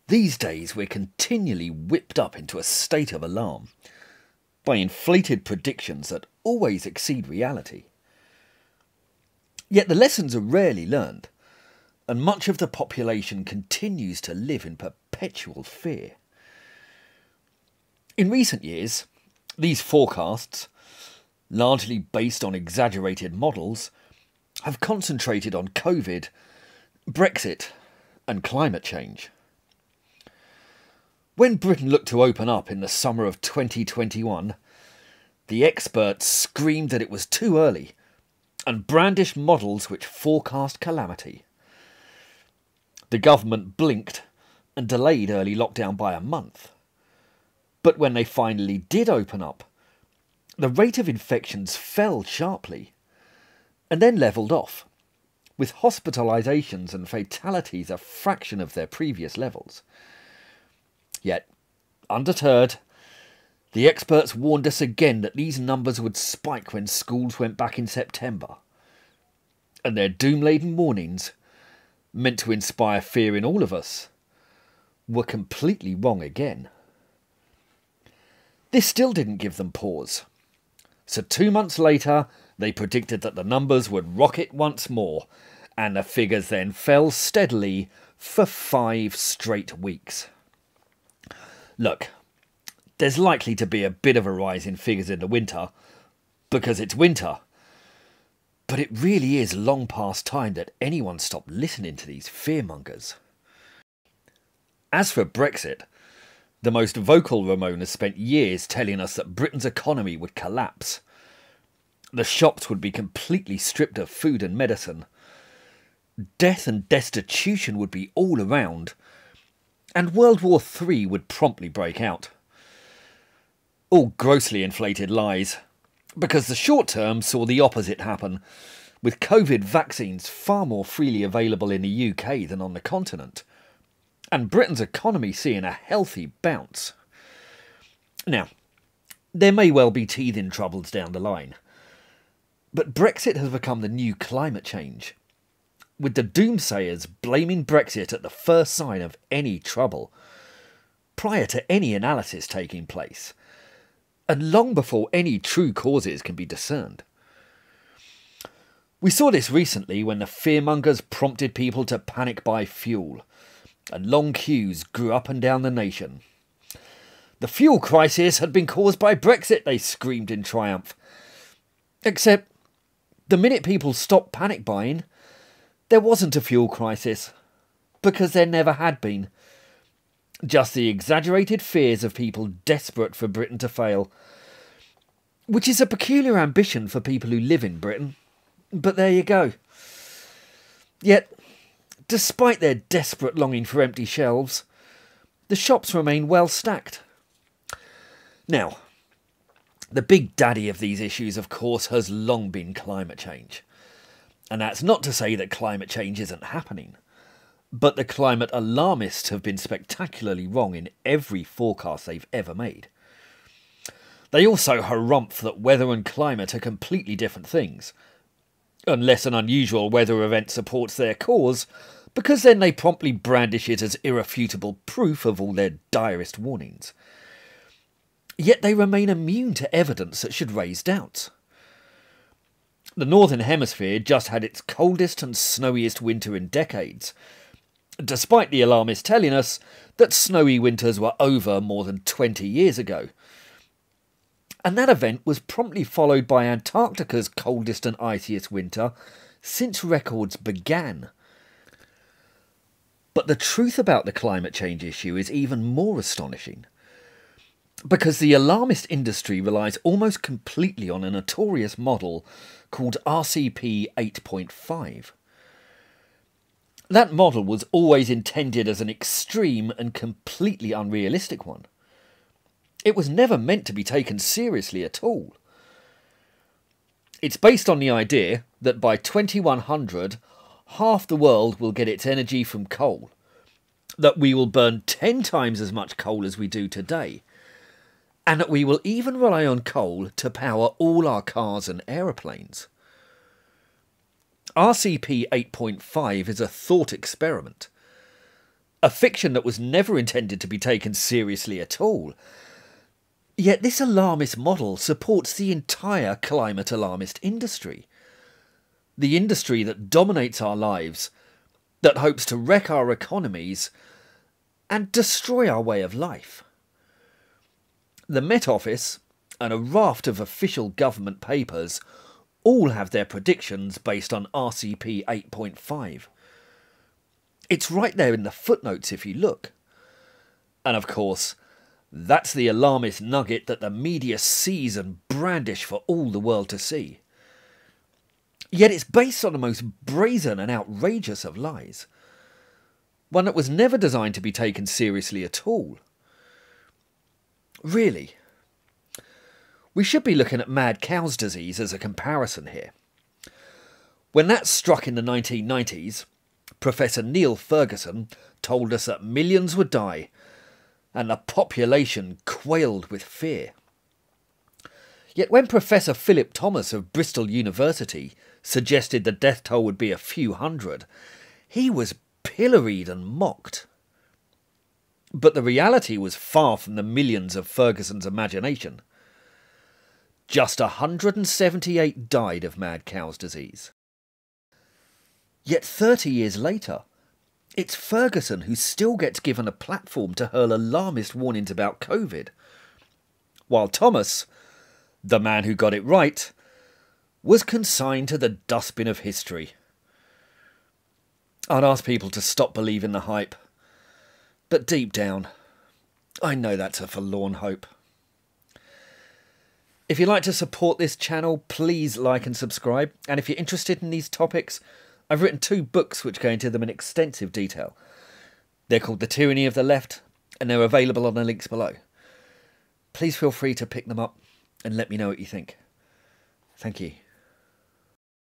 These days we're continually whipped up into a state of alarm by inflated predictions that always exceed reality. Yet the lessons are rarely learned, and much of the population continues to live in perpetual fear. In recent years, these forecasts, largely based on exaggerated models, have concentrated on COVID, Brexit, and climate change. When Britain looked to open up in the summer of 2021, the experts screamed that it was too early and brandished models which forecast calamity. The government blinked and delayed early lockdown by a month. But when they finally did open up, the rate of infections fell sharply and then levelled off, with hospitalisations and fatalities a fraction of their previous levels. Yet, undeterred, the experts warned us again that these numbers would spike when schools went back in September. And their doom-laden warnings, meant to inspire fear in all of us, were completely wrong again. This still didn't give them pause. So 2 months later, they predicted that the numbers would rocket once more, and the figures then fell steadily for 5 straight weeks. Look, there's likely to be a bit of a rise in figures in the winter, because it's winter. But it really is long past time that anyone stopped listening to these fearmongers. As for Brexit, the most vocal Ramona spent years telling us that Britain's economy would collapse. The shops would be completely stripped of food and medicine. Death and destitution would be all around, and World War III would promptly break out. All grossly inflated lies, because the short term saw the opposite happen, with COVID vaccines far more freely available in the UK than on the continent, and Britain's economy seeing a healthy bounce. Now, there may well be teething troubles down the line, but Brexit has become the new climate change, with the doomsayers blaming Brexit at the first sign of any trouble, prior to any analysis taking place, and long before any true causes can be discerned. We saw this recently when the fearmongers prompted people to panic buy fuel, and long queues grew up and down the nation. The fuel crisis had been caused by Brexit, they screamed in triumph. Except, the minute people stopped panic buying, there wasn't a fuel crisis, because there never had been. Just the exaggerated fears of people desperate for Britain to fail, which is a peculiar ambition for people who live in Britain. But there you go. Yet, despite their desperate longing for empty shelves, the shops remain well stacked. Now, the big daddy of these issues, of course, has long been climate change. And that's not to say that climate change isn't happening. But the climate alarmists have been spectacularly wrong in every forecast they've ever made. They also harumph that weather and climate are completely different things, unless an unusual weather event supports their cause, because then they promptly brandish it as irrefutable proof of all their direst warnings. Yet they remain immune to evidence that should raise doubts. The Northern Hemisphere just had its coldest and snowiest winter in decades, despite the alarmists telling us that snowy winters were over more than 20 years ago. And that event was promptly followed by Antarctica's coldest and iciest winter since records began. But the truth about the climate change issue is even more astonishing, because the alarmist industry relies almost completely on a notorious model called RCP 8.5. That model was always intended as an extreme and completely unrealistic one. It was never meant to be taken seriously at all. It's based on the idea that by 2100, half the world will get its energy from coal, that we will burn 10 times as much coal as we do today, and that we will even rely on coal to power all our cars and aeroplanes. RCP 8.5 is a thought experiment. a fiction that was never intended to be taken seriously at all. Yet this alarmist model supports the entire climate alarmist industry. The industry that dominates our lives, that hopes to wreck our economies and destroy our way of life. The Met Office and a raft of official government papers all have their predictions based on RCP 8.5. It's right there in the footnotes if you look. And of course, that's the alarmist nugget that the media seize and brandish for all the world to see. Yet it's based on the most brazen and outrageous of lies. One that was never designed to be taken seriously at all. Really. We should be looking at mad cow's disease as a comparison here. When that struck in the 1990s, Professor Neil Ferguson told us that millions would die and the population quailed with fear. Yet when Professor Philip Thomas of Bristol University suggested the death toll would be a few hundred, he was pilloried and mocked. But the reality was far from the millions of Ferguson's imagination. Just 178 died of mad cow's disease. Yet 30 years later, it's Ferguson who still gets given a platform to hurl alarmist warnings about COVID, while Thomas, the man who got it right, was consigned to the dustbin of history. I'd ask people to stop believing the hype, but deep down, I know that's a forlorn hope. If you'd like to support this channel, please like and subscribe, and if you're interested in these topics, I've written 2 books which go into them in extensive detail. They're called The Tyranny of the Left, and they're available on the links below. Please feel free to pick them up and let me know what you think. Thank you.